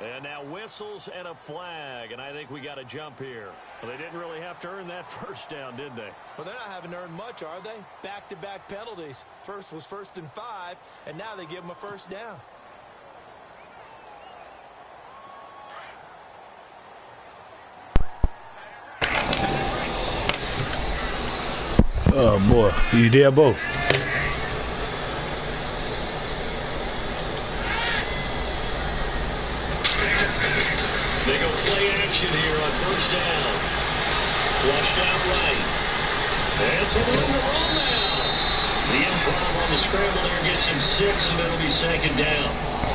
And now whistles and a flag, and I think we got a jump here. Well, they didn't really have to earn that first down, did they? Well, they're not having to earn much, are they? Back-to-back penalties. First was 1st and 5, and now they give them a first down. Oh, boy. You there, Bo? They go play action here on first down. Flushed out right. And some room to roll now. The improv on the scramble there gets him 6, and it'll be 2nd down.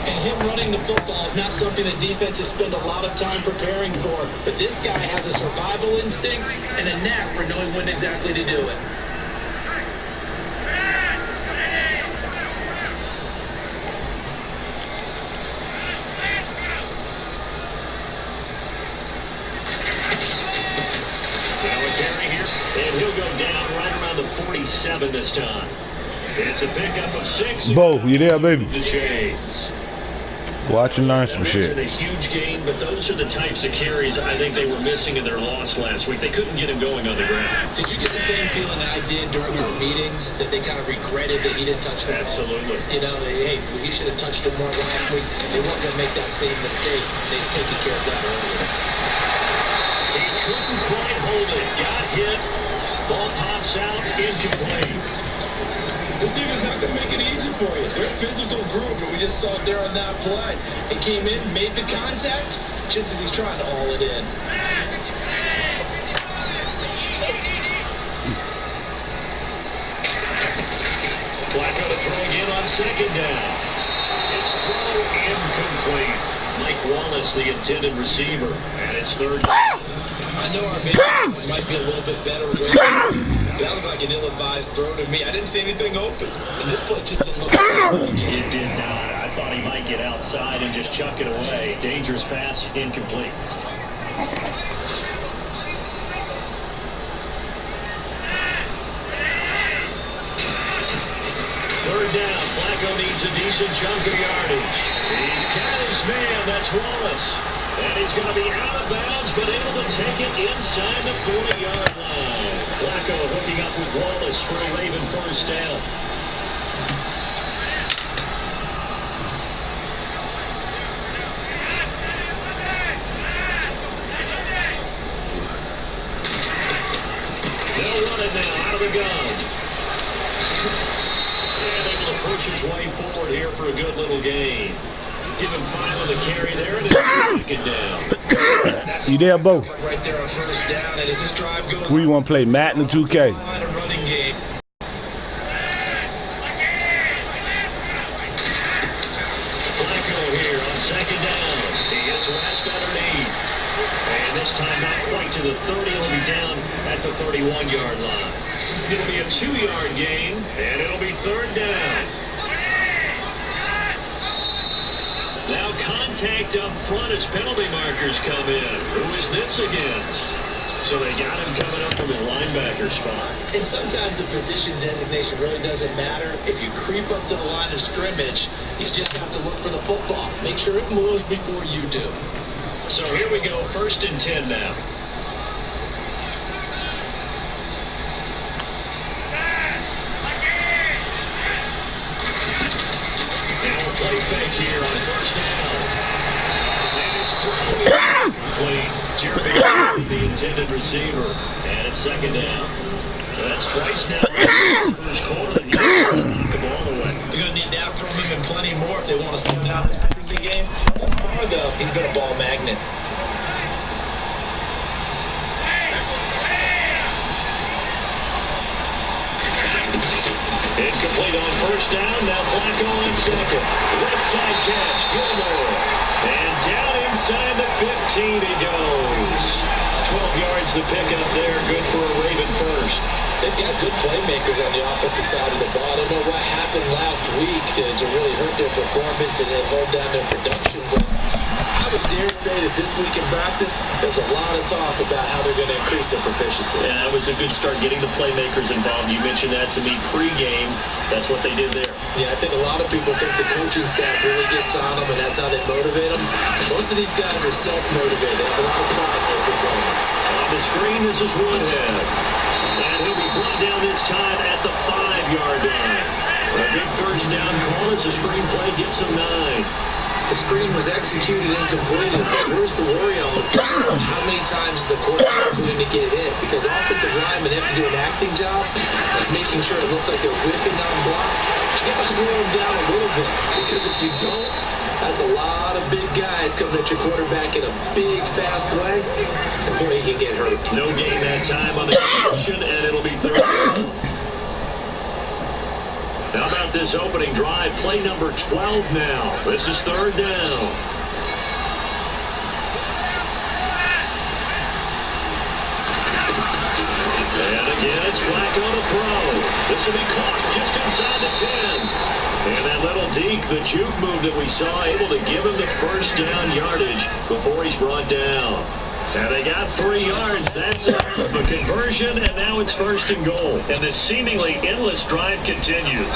And him running the football is not something that defenses spend a lot of time preparing for. But this guy has a survival instinct and a knack for knowing when exactly to do it. And he'll go down right around the 47 this time. It's a pickup of 6. Bo, you there, baby? The chains. Watch and learn some shit. A huge gain, but those are the types of carries I think they were missing in their loss last week. They couldn't get him going on the ground. Did you get the same feeling I did during our meetings, that they kind of regretted that he didn't touch the ball? Absolutely. You know, hey, he should have touched it more last week. They weren't going to make that same mistake. They've taken care of that earlier. He couldn't quite hold it. Got hit. Ball pops out, incomplete. This team is not going to make it easy for you. They're a physical group, and we just saw it there on that play. He came in, made the contact, just as he's trying to haul it in. Flacco to throw again on 2nd down. His throw incomplete. Mike Wallace, the intended receiver, and it's 3rd down. I know our vision might be a little bit better, but that looked like an ill-advised throw to me. I didn't see anything open, and this play just didn't look like it did not. I thought he might get outside and just chuck it away. Dangerous pass, incomplete. Third down, Flacco needs a decent chunk of yardage. He's got his man, that's Wallace. And he's going to be out of bounds, but able to take it inside the 40-yard line. Flacco hooking up with Wallace for a Raven first down. They'll run it now out of the gun. And able to push his way forward here for a good little gain. Give him 5 on the carry there, and it's 2nd down. You there, Bo? Right there on first down, and as this drive goes, Where you want to play, Madden or 2K? Running game. Flacco here on 2nd down. He gets West underneath. And this time not quite to the 30. He'll be down at the 31-yard line. It'll be a 2-yard gain, and it'll be 3rd down. Now contact up front as penalty markers come in. Who is this against? So they got him coming up from his linebacker spot. And sometimes the position designation really doesn't matter. If you creep up to the line of scrimmage, you just have to look for the football. Make sure it moves before you do. So here we go, 1st and 10 now. Play fake here on first down. And it's thrown incomplete. Jeremy, the intended receiver. And it's 2nd down. That's twice now. First quarter, and knock the ball away. They're going to need that from him and plenty more if they want to slow down this passing game. So far, though, he's been a ball magnet. Incomplete on first down. Now Flacco on 2nd. Right side catch. Gilmore. And down inside the 15 he goes. 12 yards to pick up there. Good for a Raven first. They've got good playmakers on the offensive side of the ball. I don't know what happened last week to really hurt their performance and then hold down their production. But I would dare hear say that this week in practice, there's a lot of talk about how they're going to increase their proficiency. Yeah, that was a good start getting the playmakers involved. You mentioned that to me pregame. That's what they did there. Yeah, I think a lot of people think the coaching staff really gets on them, and that's how they motivate them. Most of these guys are self-motivated. They have a lot of pride in their performance. On the screen, this is Woodhead. And he'll be brought down this time at the 5-yard line. A big first down call as the screen play gets him 9. The screen was executed and completed, but where's the worry on how many times is the quarterback going to get hit? Because offensive linemen have to do an acting job of making sure it looks like they're whiffing on blocks. You got to slow them down a little bit, because if you don't, that's a lot of big guys coming at your quarterback in a big, fast way, and boy, he can get hurt. No gain that time on the completion, and it'll be 3rd. How about this opening drive? Play number 12 now. This is 3rd down. And again, it's Flacco to throw. This will be caught just inside the 10. And that little deke, the juke move that we saw, able to give him the first down yardage before he's brought down. And they got 3 yards. That's a conversion, and now it's 1st and goal. And this seemingly endless drive continues.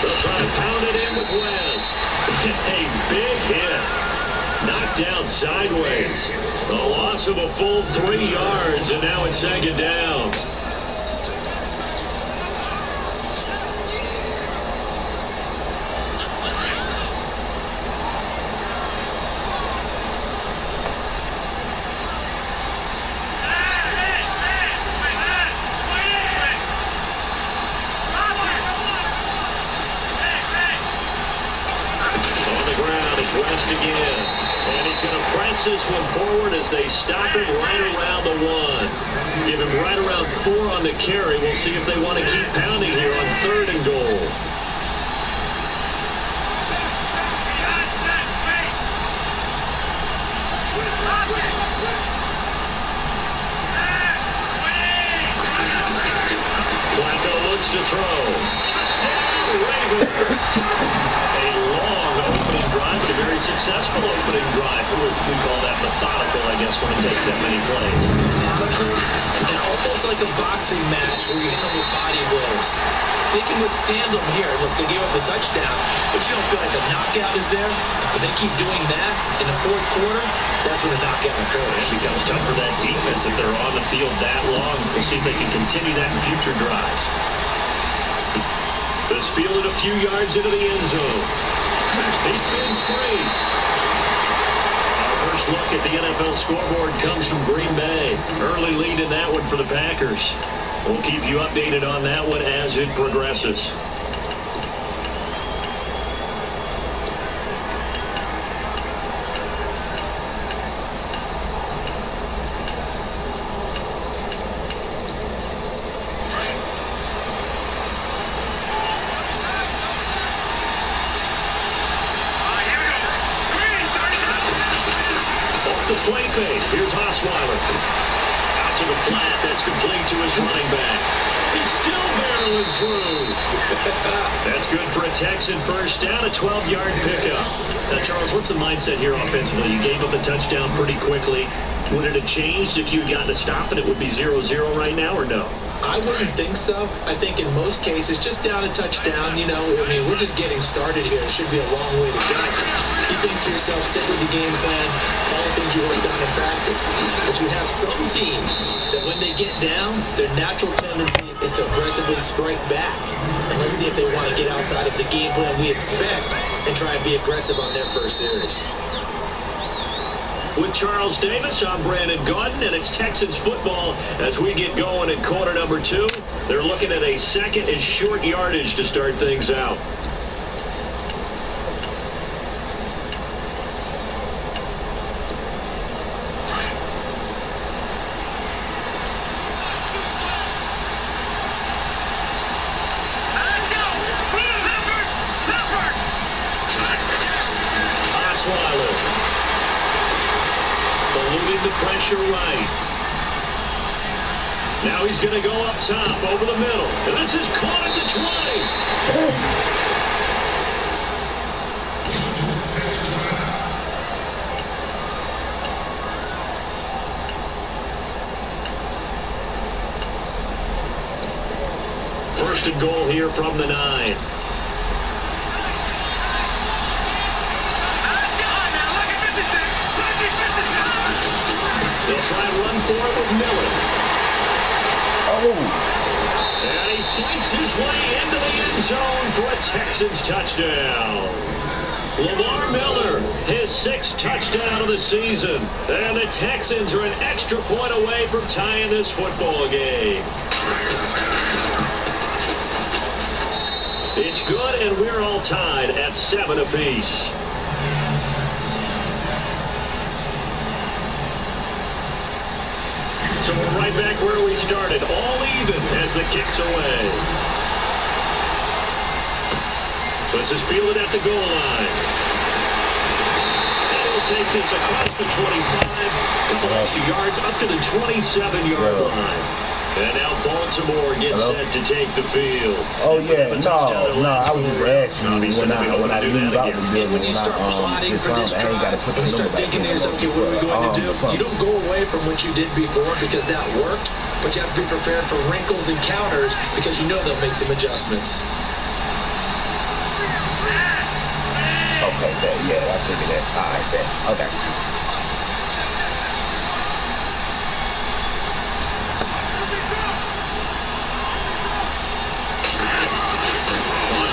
They'll try to pound it in with West. A big hit. Knocked down sideways. A loss of a full 3 yards, and now it's 2nd down. On the ground, it's West again. And he's going to press this one forward as they stop him right around the 1. Give him right around 4 on the carry. We'll see if they want to keep pounding here on 3rd and goal. Flacco looks to throw. Touchdown, Ravens! A long opening drive, but a very successful opening drive. We call that methodical, I guess, when it takes that many plays. Methodical, and almost like a boxing match where you hit them with body blows. They can withstand them here. Look, they gave up the touchdown, but you don't feel like a knockout is there. But they keep doing that in the 4th quarter, that's when the knockout occurs. It becomes tough for that defense if they're on the field that long. We'll see if they can continue that in future drives. This fielded a few yards into the end zone. He spins free. Our first look at the NFL scoreboard comes from Green Bay. Early lead in that one for the Packers. We'll keep you updated on that one as it progresses. The play fake. Here's Osweiler. Out to the flat. That's complete to his running back. He's still barreling through. That's good for a Texan first down, a 12-yard pickup. Now, Charles, what's the mindset here offensively? You gave up a touchdown pretty quickly. Would it have changed if you had gotten to stop and it would be 0-0 right now, or no? I wouldn't think so. I think in most cases, just down a touchdown, you know, I mean, we're just getting started here. It should be a long way to go. You think to yourself, stick with the game plan, all the things you worked on in practice. But you have some teams that when they get down, their natural tendency is to aggressively strike back. And let's see if they want to get outside of the game plan we expect and try and be aggressive on their first series. With Charles Davis, I'm Brandon Gaudin, and it's Texans football as we get going in quarter number 2. They're looking at a 2nd and short yardage to start things out. Osweiler. keeping the pressure right. Now he's going to go up top, over the middle. And this is caught at the 20. First and goal here from the 9. They'll try and run for it with Miller. Oh. And he fights his way into the end zone for a Texans touchdown. Lamar Miller, his 6th touchdown of the season. And the Texans are an extra point away from tying this football game. It's good, and we're all tied at 7 apiece. So we're right back where we started, all even as the kick's away. This is fielded at the goal line. And he'll take this across the 25, couple extra yards up to the 27-yard line. And now Baltimore gets set to take the field. Oh, yeah. No, I was just asking you when I leave out the building. When you start plotting for this drive, when you start thinking to yourself, okay, what are we going to do? You don't go away from what you did before because that worked, but you have to be prepared for wrinkles and counters because you know they'll make some adjustments. Okay, yeah, I figured that. All right, okay.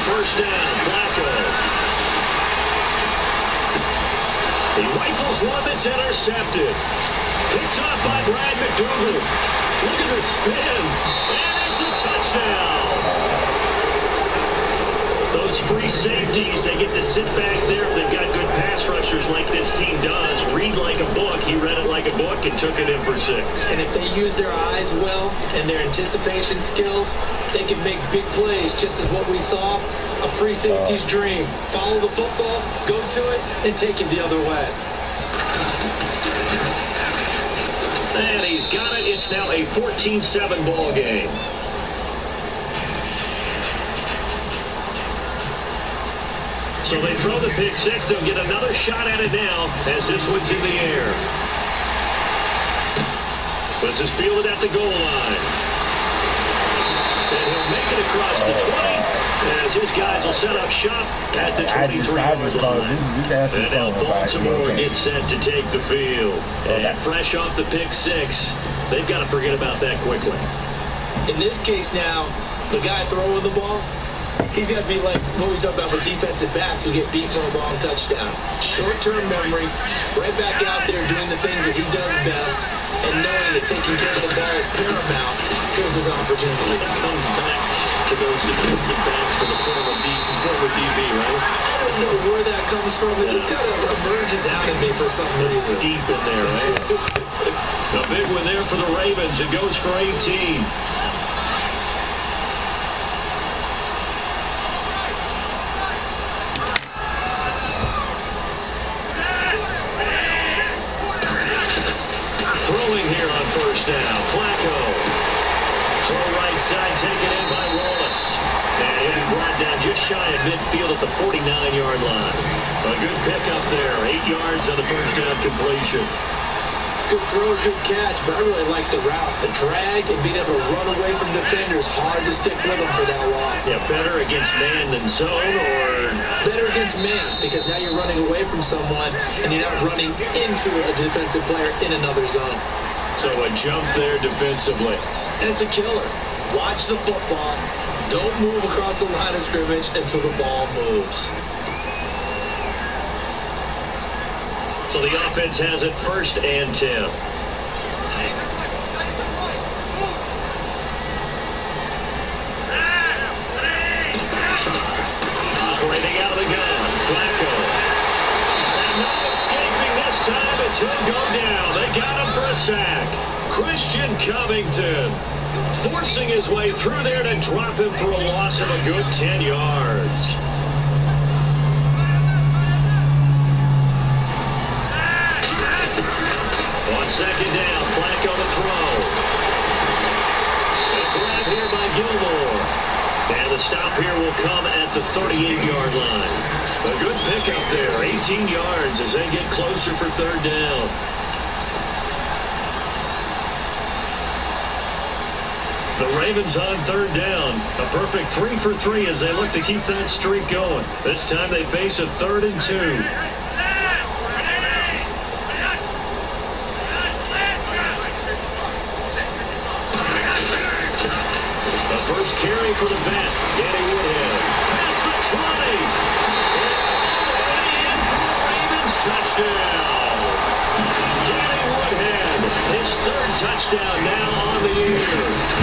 First down, Flacco. He rifles one that's intercepted. Picked up by Brad McDougal. Look at the spin. And it's a touchdown. Those free safeties, they get to sit back there if they've got good pass rushers like this team does. Read like a book. He read it like a book and took it in for 6. And if they use their eyes well and their anticipation skills, they can make big plays, just as what we saw. A free safety's dream. Follow the football, go to it, and take it the other way. And he's got it. It's now a 14-7 ball game. So they throw the pick 6. They'll get another shot at it now as this one's in the air. This is fielded at the goal line. And he'll make it across the 20. As his guys will set up shop at the 23-yard line. And now Baltimore gets set to take the field. And fresh off the pick 6, they've got to forget about that quickly. In this case now, the guy throwing the ball, he's got to be like what we talk about with defensive backs who get beat for a long touchdown. Short-term memory, right back out there doing the things that he does best, and knowing that taking care of the ball is paramount. Here's his opportunity. It comes back to those defensive backs for the former DB, right? I don't know where that comes from. It just kind of emerges out of me for some reason. It's deep in there, right? A big one there for the Ravens. It goes for 18. Throwing here on first down. Flacco. Throw right side, taken in by Wallace. And he'll be brought down just shy of midfield at the 49-yard line. A good pickup there. 8 yards on the first down completion. Good throw, good catch, but I really like the route. The drag and being able to run away from defenders, hard to stick with them for that long. Yeah, better against man than zone, or better against man, because now you're running away from someone and you're not running into a defensive player in another zone. So a jump there defensively. And it's a killer. Watch the football. Don't move across the line of scrimmage until the ball moves. So the offense has it 1st and 10. Operating out of the gun, Flacco. And no escaping this time. It's he'll go down. They got him for a sack. Christian Covington forcing his way through there to drop him for a loss of a good 10 yards. second down. Flacco to throw. A grab here by Gilmore. And the stop here will come at the 38-yard line. A good pickup there, 18 yards as they get closer for third down. The Ravens on third down. A perfect 3 for 3 as they look to keep that streak going. This time they face a 3rd and 2. The first carry for the bat. Danny Woodhead. Pass for 20. And for the Ravens touchdown. Danny Woodhead. His 3rd touchdown now on the year.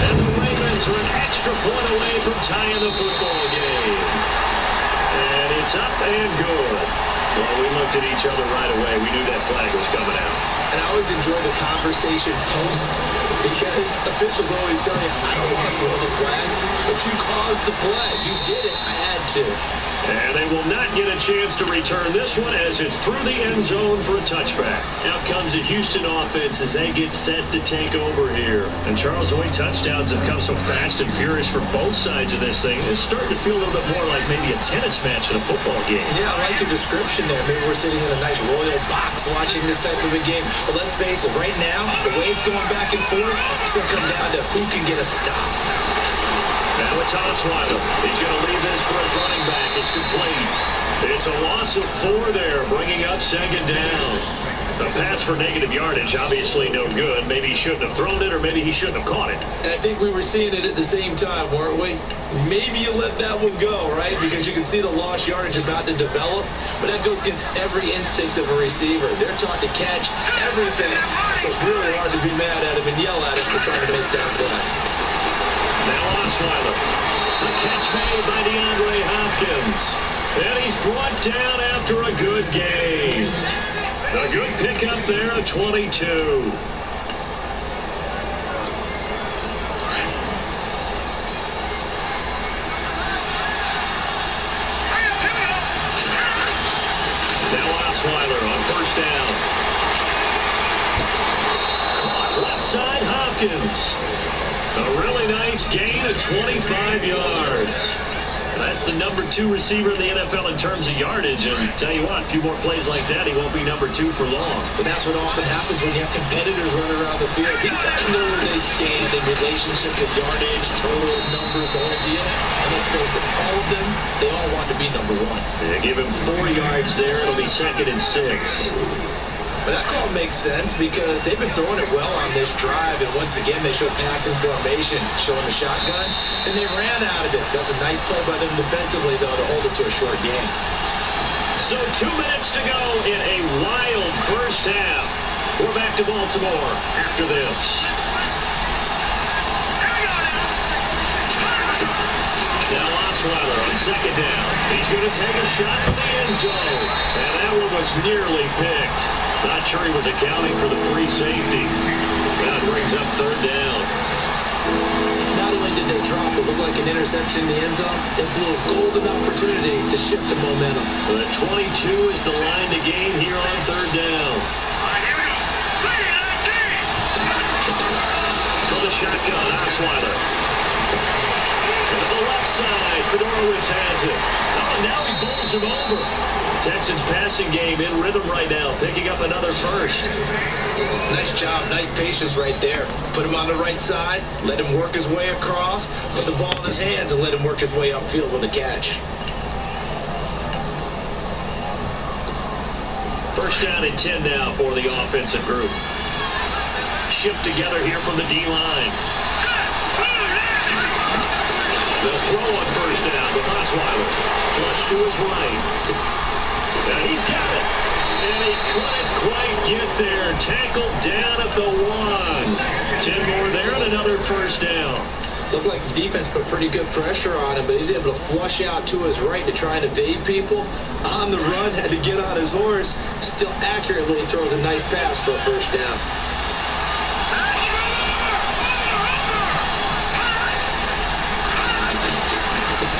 And the Ravens are an extra point away from tying the football game. And it's up and good. Well, we looked at each other right away. We knew that flag was coming out. And I always enjoy the conversation post because officials always tell you, I don't want to throw the flag, but you caused the play. You did it. I had to. And they will not get a chance to return this one as it's through the end zone for a touchback. Out comes the Houston offense as they get set to take over here. And Charles, the way touchdowns have come so fast and furious for both sides of this thing, it's starting to feel a little bit more like maybe a tennis match than a football game. Yeah, I like your description there. Maybe we're sitting in a nice royal box watching this type of a game. But let's face it, right now, the way it's going back and forth, it's going to come down to who can get a stop. Now it's Osweiler. He's going to leave this for his running back. It's complete. It's a loss of 4 there, bringing up second down. A pass for negative yardage, obviously no good. Maybe he shouldn't have thrown it, or maybe he shouldn't have caught it. And I think we were seeing it at the same time, weren't we? Maybe you let that one go, right? Because you can see the lost yardage about to develop. But that goes against every instinct of a receiver. They're taught to catch everything. So it's really hard to be mad at him and yell at him for trying to make that play. Now Osweiler. The catch made by DeAndre Hopkins. And he's brought down after a good game. A good pickup there at 22. Now Osweiler on first down. Caught left side Hopkins. A really nice gain of 25 yards. That's the number 2 receiver in the NFL in terms of yardage. And tell you what, a few more plays like that, he won't be number 2 for long. But that's what often happens when you have competitors running around the field. These guys know where they stand in relationship to yardage, totals, numbers, the whole deal. And let's face it, all of them, they all want to be number 1. Yeah, give him 4 yards there. It'll be 2nd and 6. But that call makes sense because they've been throwing it well on this drive. And once again, they showed passing formation, showing the shotgun, and they ran out of it. That's a nice play by them defensively, though, to hold it to a short game. So 2 minutes to go in a wild first half. We're back to Baltimore after this. Now Osweiler on second down. He's going to take a shot from the end zone. And that one was nearly picked. Not sure he was accounting for the free safety. That brings up third down. Not only did they drop it looked like an interception in the end zone, they blew a golden opportunity to shift the momentum. The 22 is the line to gain here on third down. For the shotgun, Osweiler. To the left side, Fedorowicz has it. Oh, now he bowls him over. Texans passing game in rhythm right now, picking up another first. Nice job, nice patience right there. Put him on the right side, let him work his way across, put the ball in his hands and let him work his way upfield with a catch. First down and 10 now for the offensive group. Shift together here from the D-line. They'll throw on first down with Osweiler. Flush to his right. And he's got it. And he couldn't quite get there. Tackled down at the 1. 10 more there and another first down. Looked like the defense put pretty good pressure on him, but he's able to flush out to his right to try and evade people. On the run, had to get on his horse. Still accurately throws a nice pass for a first down.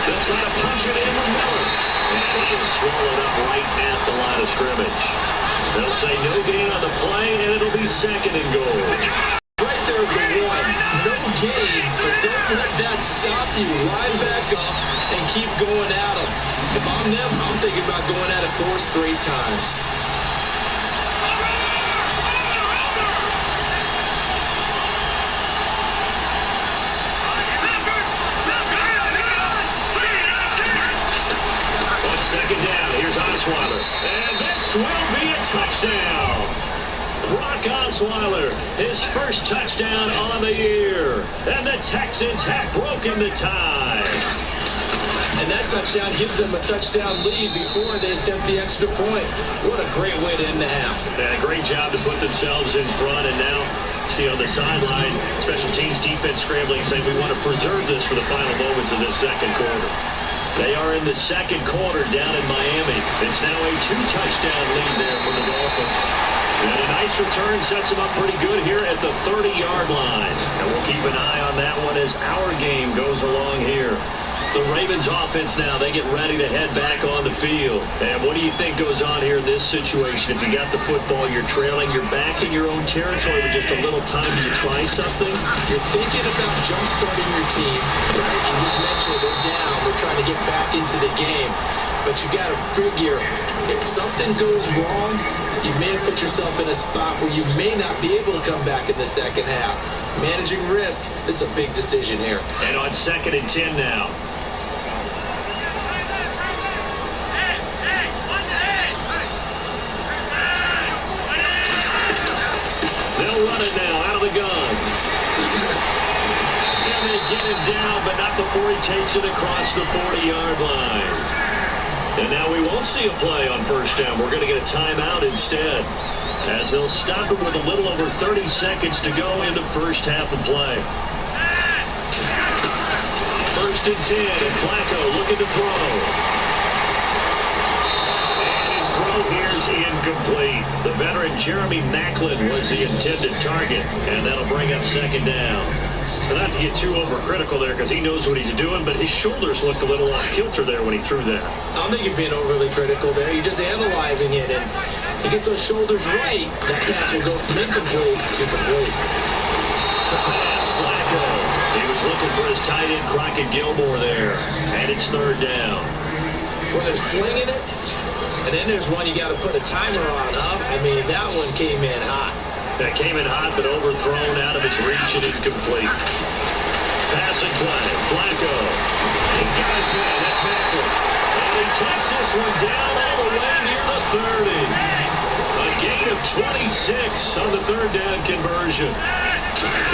They'll try to punch it in with Miller. And he is swallowed up right at the line of scrimmage. They'll say no gain on the play, and it'll be 2nd and goal. Right there at the 1. No gain, but don't let that stop you. Line back up and keep going at them. If I'm them, I'm thinking about going at it 4 straight times. On 2nd down, here's Osweiler. And this will be a touchdown. Brock Osweiler, his first touchdown on the year. And the Texans have broken the tie. And that touchdown gives them a touchdown lead before they attempt the extra point. What a great way to end the half. Yeah, great job to put themselves in front. And now, see on the sideline, special teams defense scrambling, saying we want to preserve this for the final moments of this 2nd quarter. They are in the 2nd quarter down in Miami. It's now a 2-touchdown lead there for the Dolphins. And a nice return sets them up pretty good here at the 30-yard line. And we'll keep an eye on that one as our game goes along here. The Ravens offense now, they get ready to head back on the field. And what do you think goes on here in this situation? If you got the football, you're trailing, you're back in your own territory with just a little time to try something? You're thinking about jump-starting your team, right? You just mentioned they're down. They're trying to get back into the game. But you got to figure, if something goes wrong, you may have put yourself in a spot where you may not be able to come back in the 2nd half. Managing risk is a big decision here. And on 2nd and 10 now. They'll run it now out of the gun. And they get him down, but not before he takes it across the 40-yard line. And now we won't see a play on 1st down. We're going to get a timeout instead, as they'll stop it with a little over 30 seconds to go into 1st half of play. 1st and 10, and Flacco looking to throw. And his throw here is incomplete. The veteran Jeremy Maclin was the intended target, and that'll bring up 2nd down. But not to get too overcritical there, because he knows what he's doing, but his shoulders looked a little off kilter there when he threw that. I don't think you're being overly critical there. You're just analyzing it, and he gets those shoulders right. That pass will go from incomplete to complete. To pass, Flacco. He was looking for his tight end, Crockett Gilmore there. And it's 3rd down. Well, they're slinging it, and then there's one you got to put a timer on, huh? I mean, that one came in hot. That came in hot, but overthrown out of its reach and incomplete. Passing play, Flacco. He's got his man, that's Maclin. And he takes this one down all the way near the 30. A gain of 26 on the 3rd down conversion.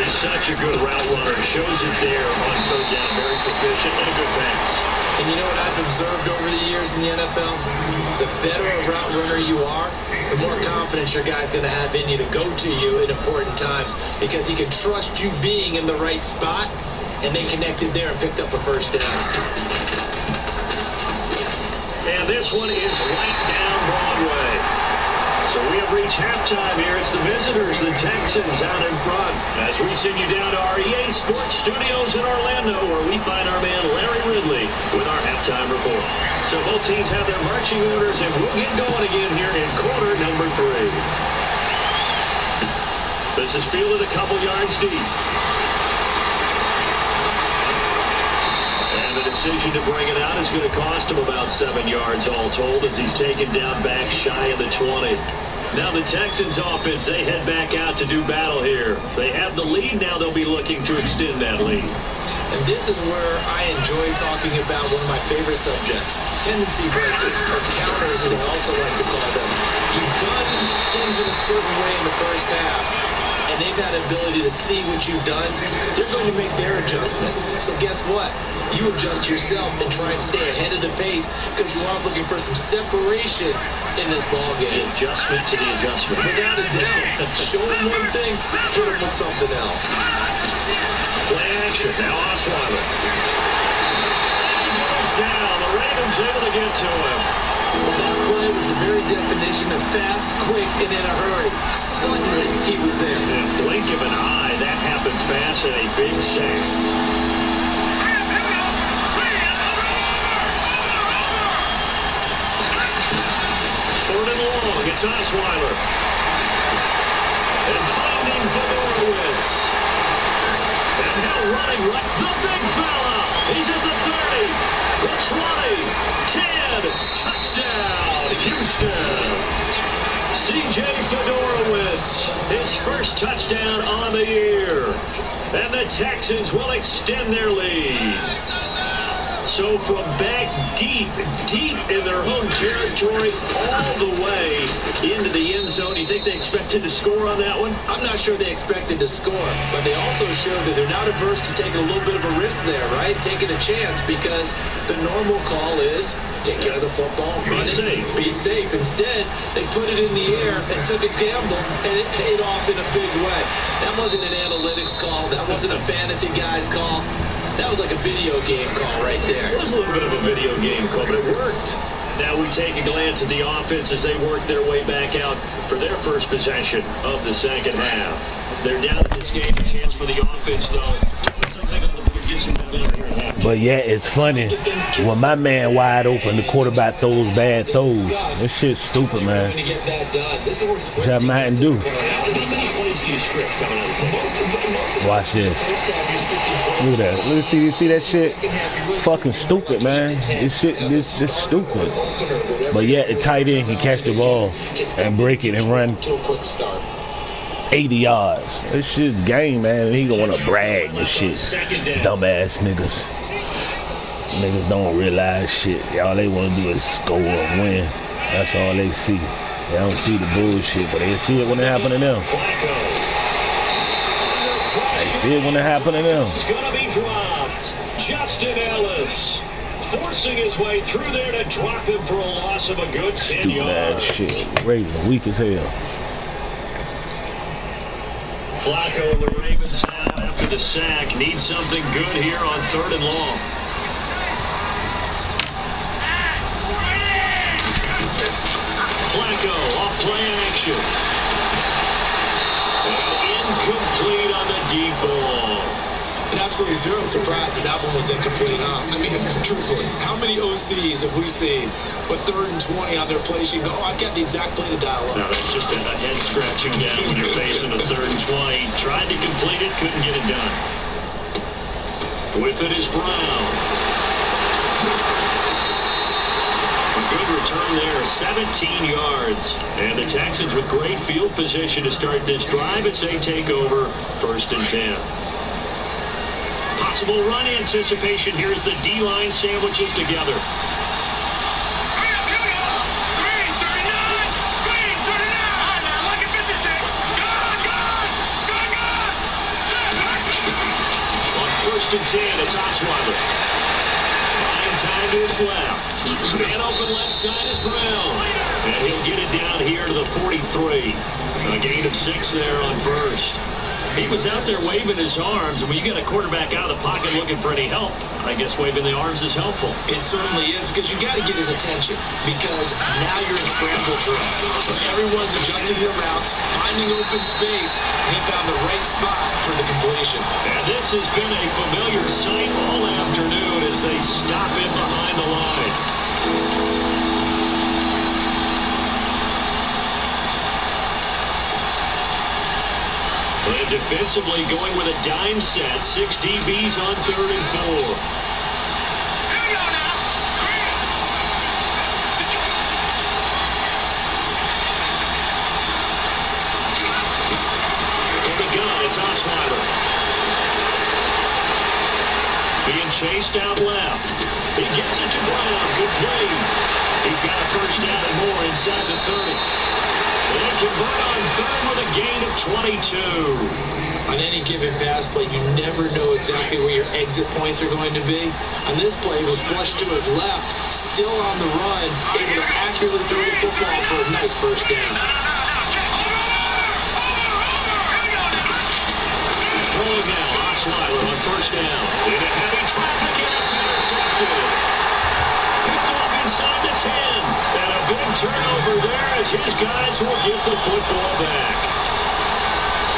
He's such a good route runner. Shows it there on 3rd down. Very proficient and a good pass. And you know what I've observed over the years in the NFL? The better a route runner you are, the more confidence your guy's going to have in you to go to you in important times, because he can trust you being in the right spot, and they connected there and picked up a 1st down. And this one is right down Broadway. So we have reached halftime here. It's the visitors, the Texans, out in front, as we send you down to our EA Sports Studios in Orlando, where we find our man Larry Ridley with our halftime report. So both teams have their marching orders, and we'll get going again here in quarter number 3. This is fielded a couple yards deep. And the decision to bring it out is going to cost him about 7 yards all told, as he's taken down back shy of the 20. Now the Texans offense, they head back out to do battle here. They have the lead. Now they'll be looking to extend that lead. And this is where I enjoy talking about one of my favorite subjects, tendency breakers, or counters as I also like to call them. You've done things in a certain way in the 1st half, and they've had the ability to see what you've done. They're going to make their adjustments. So guess what? You adjust yourself and try and stay ahead of the pace, because you are looking for some separation in this ballgame. The adjustment to the adjustment. Without a doubt. Show them one thing, hit them with something else. Play action. Now Osweiler. He goes down. The Ravens able to get to him. That play was the very definition of fast, quick, and in a hurry. Suddenly, he was there. In a blink of an eye, that happened fast and a big sack. Third and long. It's It's Osweiler. And finding Fedorowicz. And now running right, the big fella. He's at the 30, the 20, 10, touchdown, Houston. C.J. Fedorowicz, his first touchdown on the year. And the Texans will extend their lead. So from back deep in their home territory, all the way into the end zone, you think they expected to score on that one? I'm not sure they expected to score, but they also showed that they're not averse to taking a little bit of a risk there, right? Taking a chance, because the normal call is take care of the football, run it, be safe. Instead, they put it in the air and took a gamble, and it paid off in a big way. That wasn't an analytics call. That wasn't a fantasy guy's call. That was like a video game call right there. It was a little bit of a video game call, but it worked. Now we take a glance at the offense as they work their way back out for their first possession of the second half. They're down in this game. A chance for the offense, though. But yeah, it's funny. When my man wide open, the quarterback throws bad throws. This shit's stupid, man. What y'all might do? Watch this. Look at that. Look, you see that shit? Fucking stupid, man. This is stupid. But yeah, the tight end can catch the ball and break it and run 80 yards. This shit's game, man. He gonna wanna brag and shit. Dumbass niggas. Niggas don't realize shit. All they wanna do is score and win. That's all they see. They don't see the bullshit, but they see it when it happen to them. They see it when it happen to them. It's gonna be dropped. Justin Ellis forcing his way through there to drop him for a loss of a good 10 Stupid yards. ass shit. Ravens weak as hell. Flacco and the Ravens now after the sack need something good here on 3rd and long. Flacco off play action. Incomplete on the deep ball. And absolutely zero surprise that one was incomplete, huh? I mean, truthfully, how many OCs have we seen with 3rd and 20 on their play sheet? Oh, I've got the exact play to dial up. No, that's just a head scratching down when you're facing a 3rd and 20. Tried to complete it, couldn't get it done. With it is Brown. A good return there, 17 yards. And the Texans with great field position to start this drive as they take over 1st and 10. Possible run anticipation here as the D-line sandwiches together. On 1st and 10, it's Osweiler. Buying time to his left. Man open left side is Brown. And he'll get it down here to the 43. A gain of 6 there on 1st. He was out there waving his arms, and when you get a quarterback out of the pocket looking for any help, I guess waving the arms is helpful. It certainly is, because you got to get his attention, because now you're in scramble drill. So everyone's adjusting their routes, finding open space, and he found the right spot for the completion. And this has been a familiar sight all afternoon as they stop him behind the line. And defensively going with a dime set. 6 DBs on 3rd and 4. In the gun, it's Osweiler. Being chased out left. He gets it to Brown. Good play. He's got a 1st down and more inside the 30. And convert on 3rd with a gain of 22. On any given pass play, you never know exactly where your exit points are going to be. On this play, it was flushed to his left, still on the run, able to accurately throw the football for a nice 1st down. Throwing now, Osweiler on 1st down. Into heavy traffic, and it's intercepted. Picked off inside the 10. And a big turnover there as his guys will get the football back.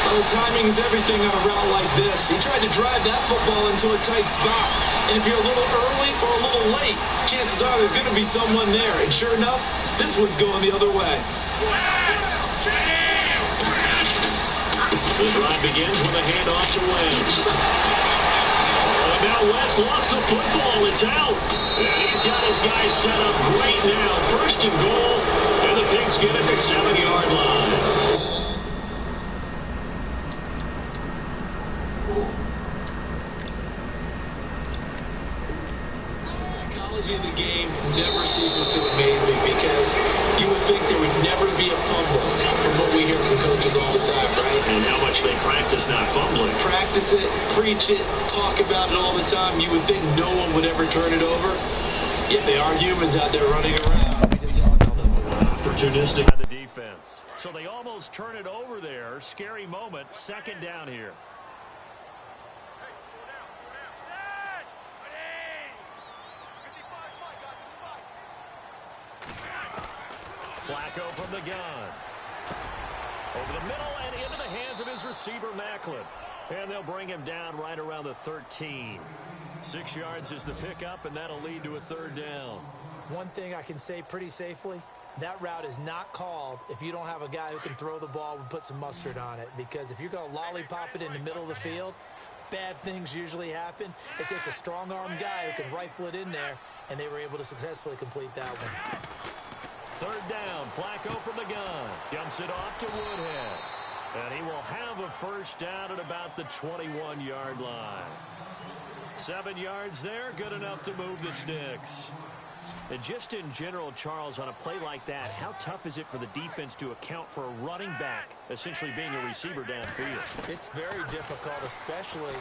Well, timing is everything on a route like this. He tried to drive that football into a tight spot. And if you're a little early or a little late, chances are there's going to be someone there. And sure enough, this one's going the other way. The drive begins with a handoff to West. Now West lost the football. It's out. And he's got his guys set up great now. First and goal. And the Pigs get at the 7-yard line. Of the game never ceases to amaze me because you would think there would never be a fumble from what we hear from coaches all the time, right? And how much they practice not fumbling. Practice it, preach it, talk about it all the time. You would think no one would ever turn it over. Yet they are humans out there running around. Opportunistic by the defense. So they almost turn it over there. Scary moment. Second down here. Flacco from the gun. Over the middle and into the hands of his receiver, Macklin. And they'll bring him down right around the 13. 6 yards is the pickup, and that'll lead to a third down. One thing I can say pretty safely, that route is not called if you don't have a guy who can throw the ball and put some mustard on it. Because if you're going to lollipop it in the middle of the field, bad things usually happen. It takes a strong-armed guy who can rifle it in there, and they were able to successfully complete that one. Third down, Flacco from the gun. Dumps it off to Woodhead. And he will have a first down at about the 21-yard line. 7 yards there, good enough to move the sticks. And just in general, Charles, on a play like that, how tough is it for the defense to account for a running back essentially being a receiver downfield? It's very difficult, especially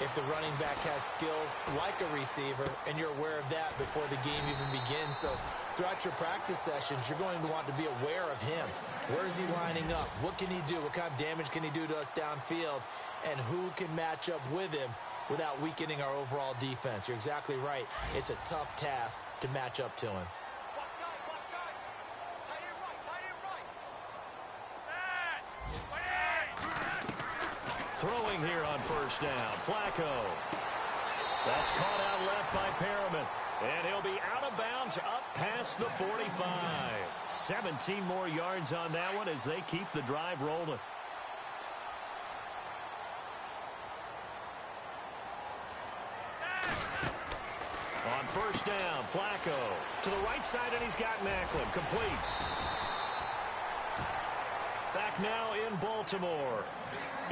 if the running back has skills like a receiver, and you're aware of that before the game even begins. So throughout your practice sessions, you're going to want to be aware of him. Where is he lining up? What can he do? What kind of damage can he do to us downfield? And who can match up with him without weakening our overall defense? You're exactly right. It's a tough task to match up to him. Throwing here on first down, Flacco. That's caught out left by Perriman. And he'll be out of bounds up past the 45. 17 more yards on that one as they keep the drive rolling. On first down, Flacco to the right side, and he's got Macklin. Complete. Back now in Baltimore.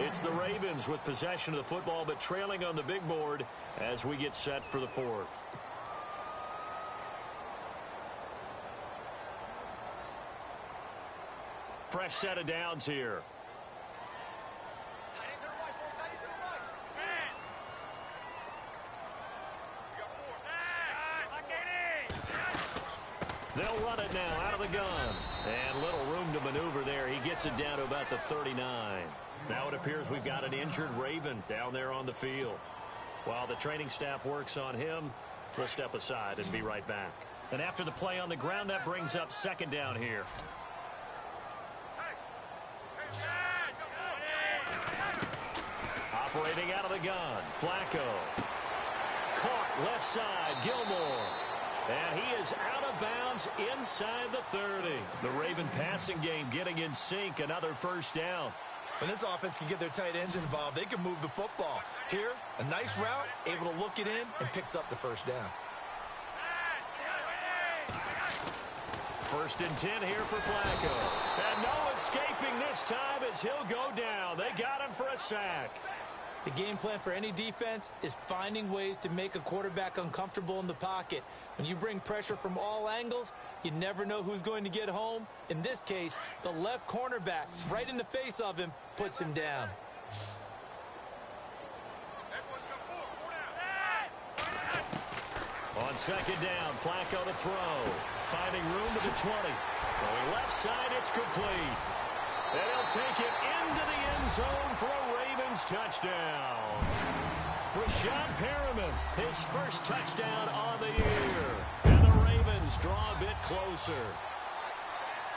It's the Ravens with possession of the football, but trailing on the big board as we get set for the fourth. Fresh set of downs here. They'll run it now out of the gun. And little room to maneuver there. He gets it down to about the 39. Now it appears we've got an injured Raven down there on the field. While the training staff works on him, we'll step aside and be right back. And after the play on the ground, that brings up second down here. Operating out of the gun, Flacco. Caught left side, Gilmore. And he is out of bounds inside the 30. The Raven passing game getting in sync, another first down. When this offense can get their tight ends involved, they can move the football. Here, a nice route, able to look it in, and picks up the first down. First and 10 here for Flacco. And no escaping this time as he'll go down. They got him for a sack. The game plan for any defense is finding ways to make a quarterback uncomfortable in the pocket. When you bring pressure from all angles, you never know who's going to get home. In this case, the left cornerback, right in the face of him, puts him down. On second down, Flacco to throw. Finding room to the 20. Going left side, it's complete. And he'll take it into the end zone for a Ravens touchdown. Rashad Perriman, his first touchdown on the year. And the Ravens draw a bit closer.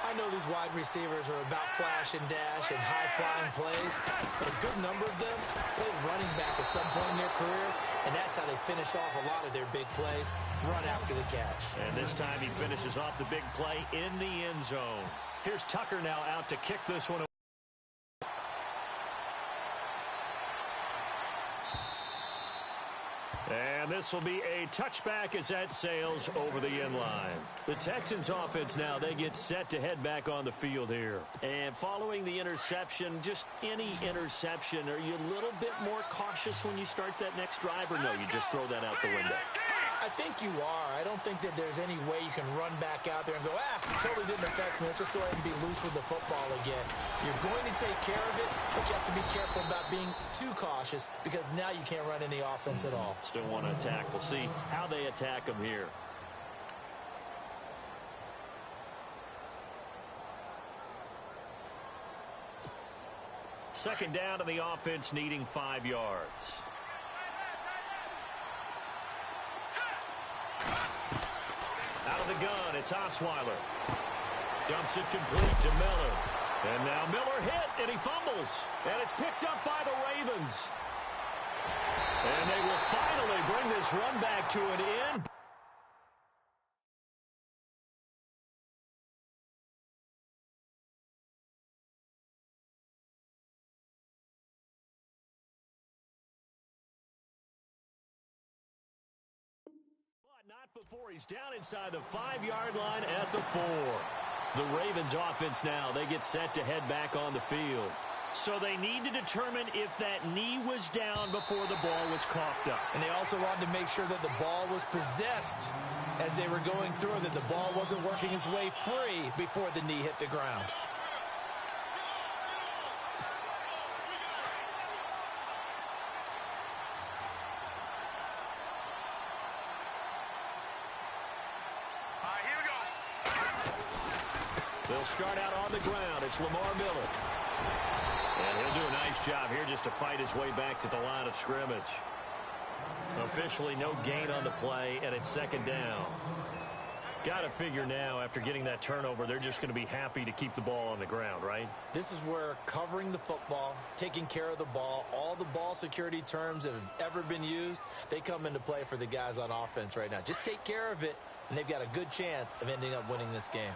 I know these wide receivers are about flash and dash and high-flying plays, but a good number of them played running back at some point in their career, and that's how they finish off a lot of their big plays, run after the catch. And this time he finishes off the big play in the end zone. Here's Tucker now out to kick this one away. And this will be a touchback as that sails over the end line. The Texans offense now, they get set to head back on the field here. And following the interception, just any interception, are you a little bit more cautious when you start that next drive, or no, you just throw that out the window? I think you are. I don't think that there's any way you can run back out there and go, totally didn't affect me. Let's just go ahead and be loose with the football again. You're going to take care of it, but you have to be careful about being too cautious because now you can't run any offense at all. Still want to attack. We'll see how they attack them here. Second down to the offense, needing 5 yards. Out of the gun, it's Osweiler. Dumps it complete to Miller. And now Miller hit, and he fumbles. And it's picked up by the Ravens. And they will finally bring this run back to an end. Not before he's down inside the 5-yard line at the 4. The Ravens offense now, they get set to head back on the field. So they need to determine if that knee was down before the ball was coughed up. And they also wanted to make sure that the ball was possessed as they were going through, that the ball wasn't working its way free before the knee hit the ground. They'll start out on the ground. It's Lamar Miller. And he'll do a nice job here just to fight his way back to the line of scrimmage. Officially no gain on the play, and it's second down. Got to figure now, after getting that turnover, they're just going to be happy to keep the ball on the ground, right? This is where covering the football, taking care of the ball, all the ball security terms that have ever been used, they come into play for the guys on offense right now. Just take care of it, and they've got a good chance of ending up winning this game.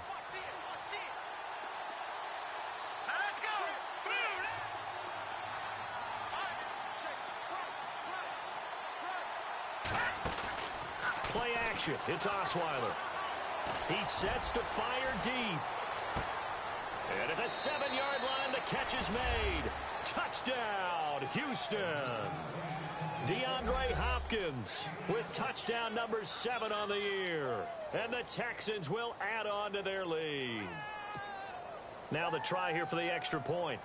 Play action. It's Osweiler. He sets to fire deep. And at the 7-yard line, the catch is made. Touchdown, Houston. DeAndre Hopkins with touchdown number 7 on the year. And the Texans will add on to their lead. Now the try here for the extra point.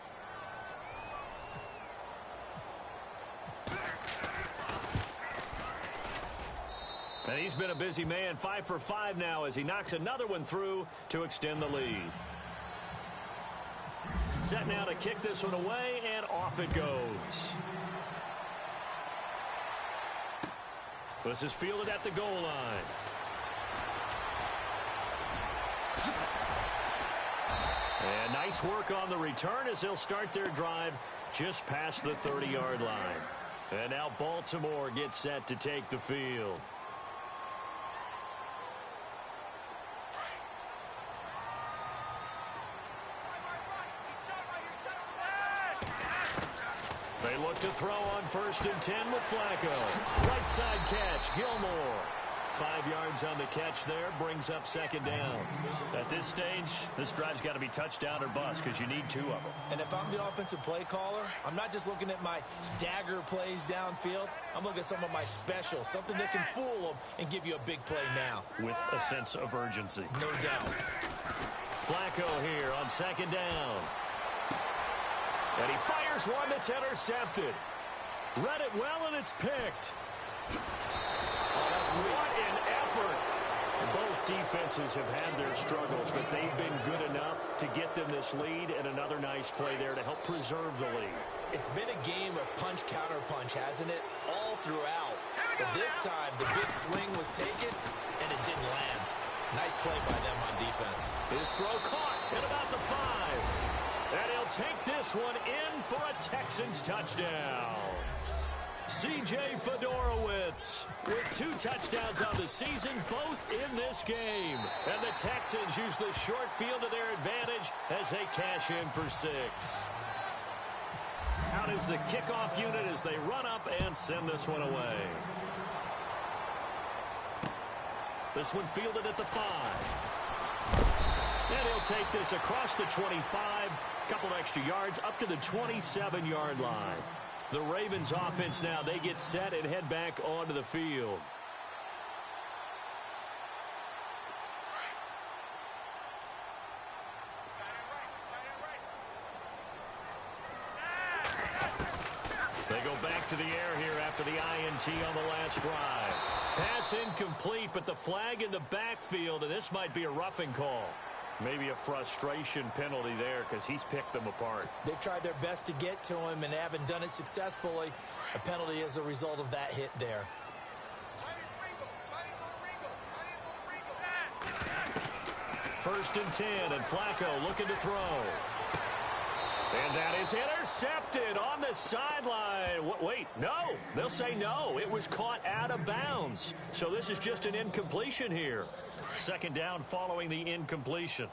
And he's been a busy man, 5 for 5 now as he knocks another one through to extend the lead. Set now to kick this one away, and off it goes. This is fielded at the goal line. And nice work on the return as they'll start their drive just past the 30-yard line. And now Baltimore gets set to take the field. They look to throw on 1st and 10 with Flacco. Right side catch, Gilmore. 5 yards on the catch there, brings up second down. At this stage, this drive's got to be touchdown or bust because you need 2 of them. And if I'm the offensive play caller, I'm not just looking at my dagger plays downfield. I'm looking at some of my specials, something that can fool them and give you a big play now. With a sense of urgency. No doubt. Flacco here on second down. And he fires one that's intercepted. Read it well, and it's picked. What an effort. Both defenses have had their struggles, but they've been good enough to get them this lead, and another nice play there to help preserve the lead. It's been a game of punch-counter-punch, hasn't it? All throughout. But this time, the big swing was taken, and it didn't land. Nice play by them on defense. His throw caught at about the 5. And he'll take this one in for a Texans touchdown. C.J. Fedorowicz with 2 touchdowns on the season, both in this game. And the Texans use the short field to their advantage as they cash in for 6. Out is the kickoff unit as they run up and send this one away. This one fielded at the 5. And he'll take this across the 25, couple extra yards up to the 27-yard line. The Ravens offense now, they get set and head back onto the field. They go back to the air here after the INT on the last drive. Pass incomplete, but the flag in the backfield, and this might be a roughing call. Maybe a frustration penalty there because he's picked them apart. They've tried their best to get to him and haven't done it successfully. A penalty as a result of that hit there. First and 10, and Flacco looking to throw. And that is intercepted on the sideline. Wait, no. They'll say no. It was caught out of bounds. So this is just an incompletion here. Second down following the incompletion.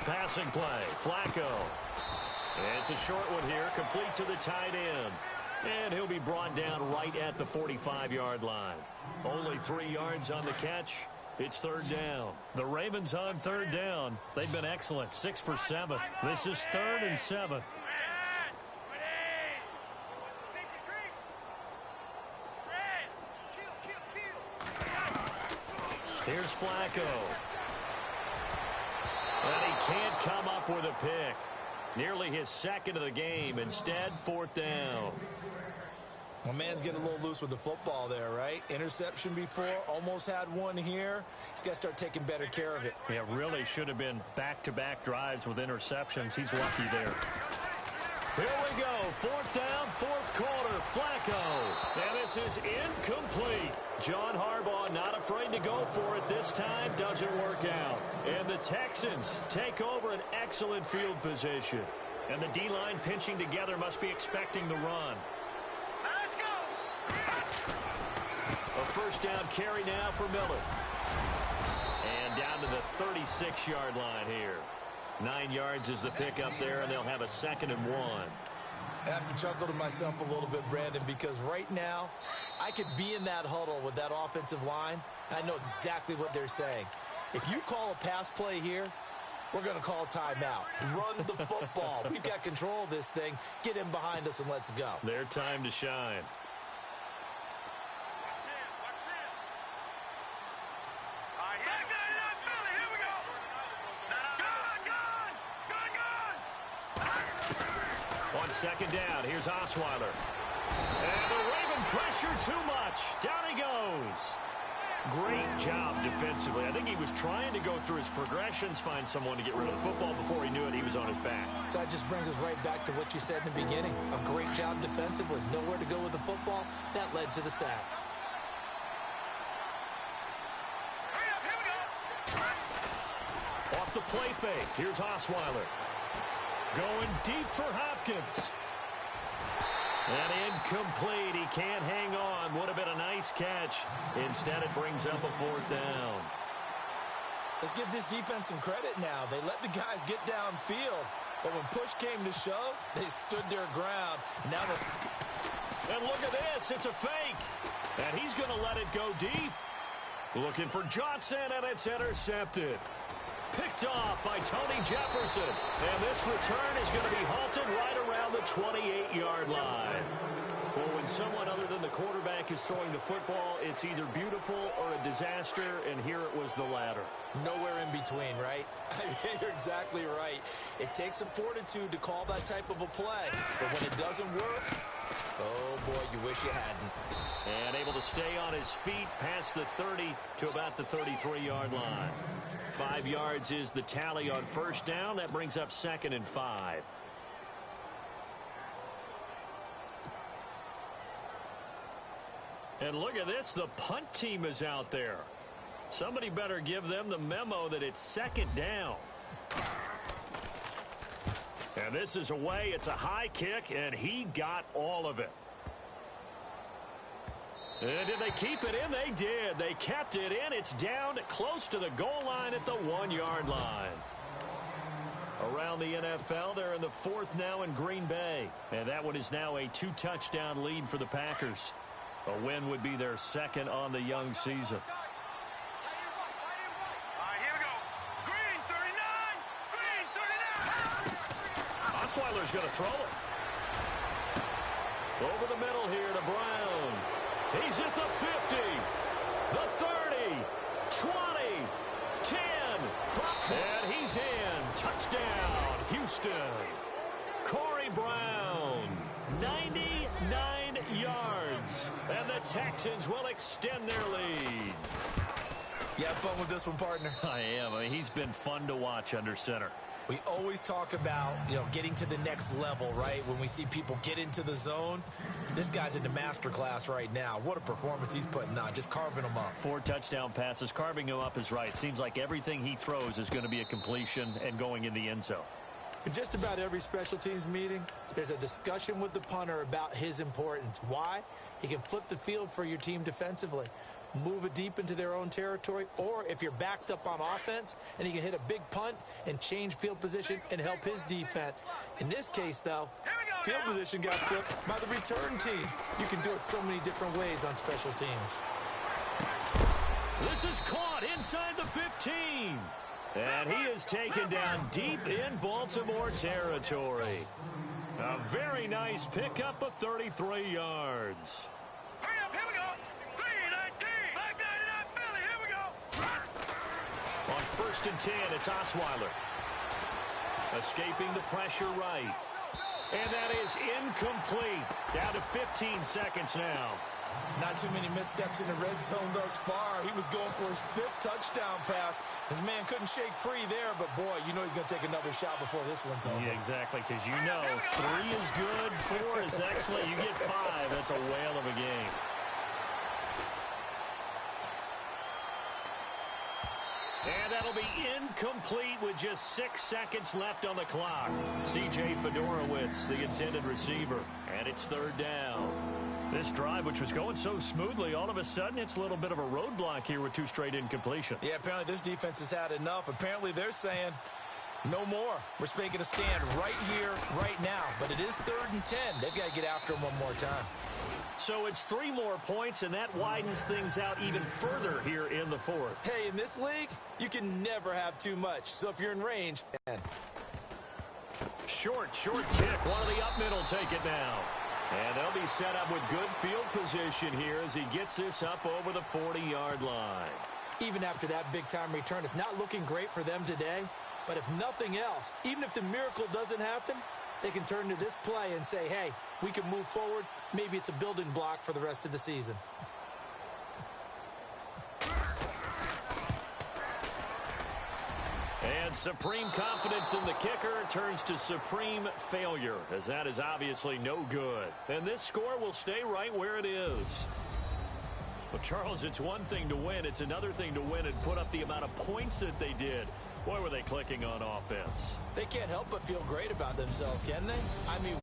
Passing play, Flacco. And it's a short one here, complete to the tight end. And he'll be brought down right at the 45-yard line. Only 3 yards on the catch. It's third down. The Ravens on third down. They've been excellent, 6 for 7. This is 3rd and 7. Here's Flacco. And he can't come up with a pick. Nearly his second of the game. Instead, 4th down. Well, man's getting a little loose with the football there, right? Interception before, almost had one here. He's got to start taking better care of it. Yeah, really should have been back-to-back drives with interceptions. He's lucky there. Here we go. 4th down, 4th quarter. Flacco. And this is incomplete. John Harbaugh not afraid to go for it this time. Doesn't work out. And the Texans take over an excellent field position. And the D-line pinching together must be expecting the run. Let's go. A first down carry now for Miller. And down to the 36-yard line here. 9 yards is the pickup there, and they'll have a 2nd and 1. I have to chuckle to myself a little bit, Brandon, because right now I could be in that huddle with that offensive line. I know exactly what they're saying. If you call a pass play here, we're going to call timeout. Run the football. We've got control of this thing. Get in behind us and let's go. Their time to shine. On second down, here's Osweiler. And the Raven pressure too much. Down he goes. Great job defensively. I think he was trying to go through his progressions, find someone to get rid of the football. Before he knew it, he was on his back. So that just brings us right back to what you said in the beginning. A great job defensively. Nowhere to go with the football. That led to the sack. Off the play fake. Here's Osweiler. Going deep for Hopkins. And incomplete. He can't hang on. Would have been a nice catch. Instead, it brings up a 4th down. Let's give this defense some credit now. They let the guys get downfield. But when push came to shove, they stood their ground. Now and look at this. It's a fake. And he's going to let it go deep. Looking for Johnson, and it's intercepted. Picked off by Tony Jefferson. And this return is going to be halted right around the 28-yard line. Well, when someone other than the quarterback is throwing the football, it's either beautiful or a disaster, and here it was the latter. Nowhere in between, right? I mean, you're exactly right. It takes some fortitude to call that type of a play. But when it doesn't work, oh, boy, you wish you hadn't. And able to stay on his feet past the 30 to about the 33-yard line. 5 yards is the tally on first down. That brings up 2nd and 5. And look at this. The punt team is out there. Somebody better give them the memo that it's 2nd down. And this is away. It's a high kick, and he got all of it. And did they keep it in? They did. They kept it in. It's down close to the goal line at the 1-yard line. Around the NFL, they're in the 4th now in Green Bay. And that one is now a 2-touchdown lead for the Packers. A win would be their 2nd on the young season. All right, here we go. Green 39. Green 39. Osweiler's going to throw it. Over the middle here to Brown. He's at the 50, the 30, 20, 10, 5, and he's in. Touchdown, Houston. Corey Brown, 99 yards, and the Texans will extend their lead. You have fun with this one, partner? I am. I mean, he's been fun to watch under center. We always talk about, getting to the next level, right? When we see people get into the zone, this guy's in the master class right now. What a performance he's putting on, just carving them up. 4 touchdown passes. Carving him up is right. Seems like everything he throws is going to be a completion and going in the end zone. In just about every special teams meeting, there's a discussion with the punter about his importance. Why? He can flip the field for your team defensively, move it deep into their own territory, or if you're backed up on offense, and he can hit a big punt and change field position and help his defense. In this case, though, field position got flipped by the return team. You can do it so many different ways on special teams. This is caught inside the 15. And he is taken down deep in Baltimore territory. A very nice pickup of 33 yards. Hurry up, here we go. 319. 599 Philly, here we go. On 1st and 10, it's Osweiler. Escaping the pressure right. And that is incomplete. Down to 15 seconds now. Not too many missteps in the red zone thus far. He was going for his 5th touchdown pass. His man couldn't shake free there, but boy, you know he's going to take another shot before this one's over. Yeah, exactly, because you know 3 is good, 4 is excellent. You get 5, that's a whale of a game. And that'll be incomplete with just 6 seconds left on the clock. C.J. Fedorowicz, the intended receiver, and it's 3rd down. This drive, which was going so smoothly, all of a sudden it's a little bit of a roadblock here with 2 straight incompletions. Yeah, apparently this defense has had enough. Apparently they're saying no more. We're making a stand right here, right now. But it is 3rd and 10. They've got to get after him one more time. So it's 3 more points, and that widens things out even further here in the 4th. Hey, in this league, you can never have too much. So if you're in range, man. Short kick. One of the up middle take it now. And they'll be set up with good field position here as he gets this up over the 40-yard line. Even after that big-time return, it's not looking great for them today. But if nothing else, even if the miracle doesn't happen, they can turn to this play and say, hey, we can move forward. Maybe it's a building block for the rest of the season. And supreme confidence in the kicker turns to supreme failure, as that is obviously no good. And this score will stay right where it is. But, Charles, it's one thing to win. It's another thing to win and put up the amount of points that they did. Boy, were they clicking on offense. They can't help but feel great about themselves, can they? I mean,